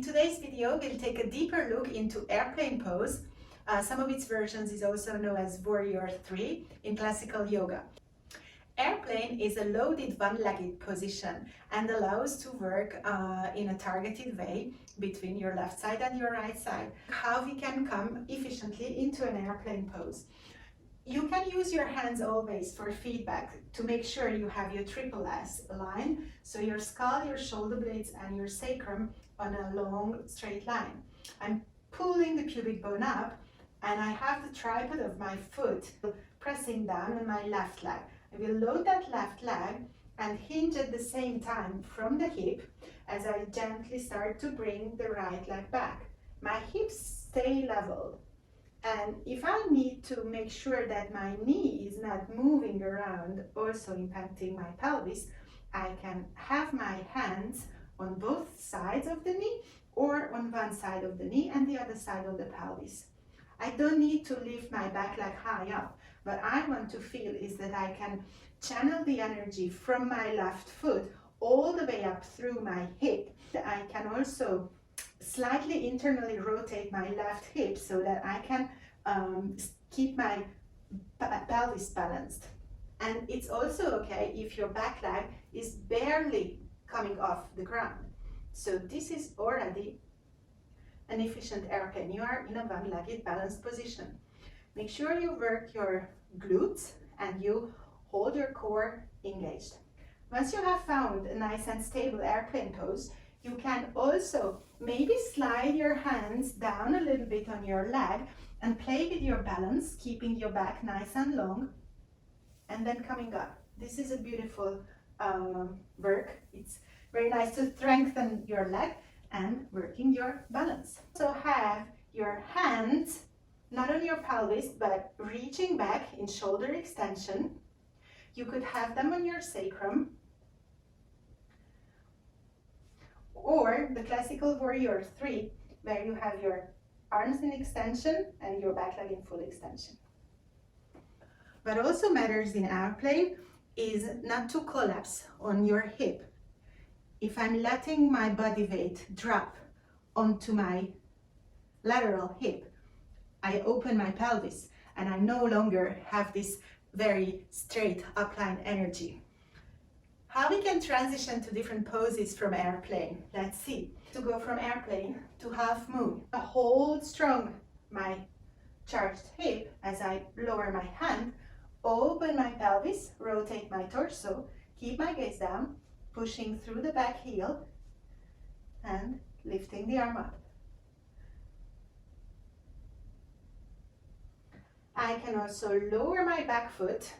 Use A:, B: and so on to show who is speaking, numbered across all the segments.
A: In today's video, we'll take a deeper look into airplane pose. Some of its versions is also known as Warrior 3 in classical yoga. Airplane is a loaded one-legged position and allows to work in a targeted way between your left side and your right side. How we can come efficiently into an airplane pose. You can use your hands always for feedback to make sure you have your triple S aligned, so your skull, your shoulder blades and your sacrum on a long straight line. I'm pulling the pubic bone up and I have the tripod of my foot pressing down on my left leg. I will load that left leg and hinge at the same time from the hip as I gently start to bring the right leg back. My hips stay leveled. And if I need to make sure that my knee is not moving around, also impacting my pelvis, I can have my hands on both sides of the knee or on one side of the knee and the other side of the pelvis. I don't need to lift my back leg high up. What I want to feel is that I can channel the energy from my left foot all the way up through my hip. I can also slightly internally rotate my left hip so that I can keep my pelvis balanced. And it's also okay if your back leg is barely coming off the ground. So this is already an efficient airplane. You are in a one-legged balanced position. Make sure you work your glutes and you hold your core engaged. Once you have found a nice and stable airplane pose, you can also maybe slide your hands down a little bit on your leg and play with your balance, keeping your back nice and long, and then coming up. This is a beautiful work. It's very nice to strengthen your leg and working your balance. So have your hands not on your pelvis, but reaching back in shoulder extension. You could have them on your sacrum, or the classical Warrior 3, where you have your arms in extension and your back leg in full extension. What also matters in airplane is not to collapse on your hip. If I'm letting my body weight drop onto my lateral hip, I open my pelvis and I no longer have this very straight upline energy. How we can transition to different poses from airplane? Let's see. To go from airplane to half moon. I hold strong my charged hip as I lower my hand, open my pelvis, rotate my torso, keep my gaze down, pushing through the back heel and lifting the arm up. I can also lower my back foot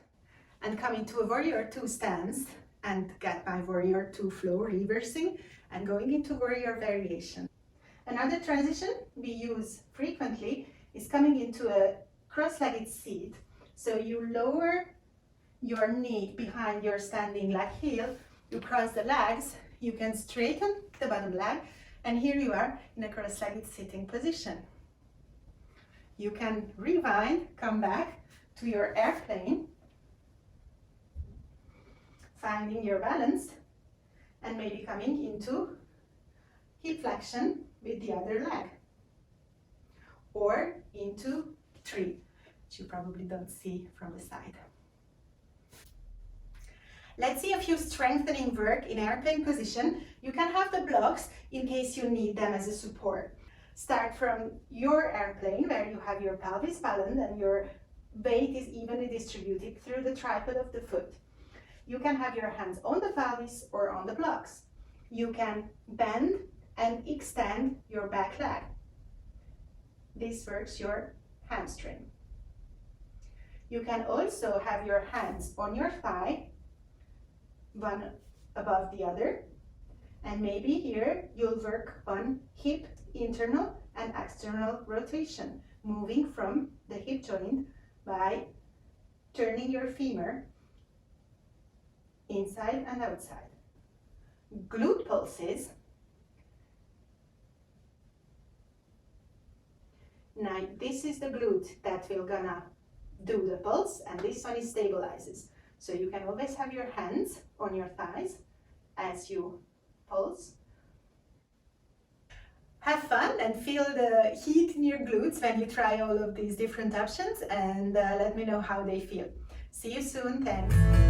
A: and come into a Warrior 2 stance and get my Warrior 2 flow, reversing and going into Warrior variation. Another transition we use frequently is coming into a cross-legged seat. So you lower your knee behind your standing leg heel, you cross the legs, you can straighten the bottom leg, and here you are in a cross-legged sitting position. You can rewind, come back to your airplane, finding your balance, and maybe coming into hip flexion with the other leg, or into 3, which you probably don't see from the side. Let's see a few strengthening work in airplane position. You can have the blocks in case you need them as a support. Start from your airplane where you have your pelvis balanced and your weight is evenly distributed through the tripod of the foot. You can have your hands on the pelvis or on the blocks. You can bend and extend your back leg. This works your hamstring. You can also have your hands on your thigh, one above the other, and maybe here you'll work on hip internal and external rotation, moving from the hip joint by turning your femur inside and outside. Glute pulses. Now this is the glute that we're gonna do the pulse, and this one is stabilizes. So you can always have your hands on your thighs as you pulse. Have fun and feel the heat in your glutes when you try all of these different options, and let me know how they feel. See you soon. Thanks.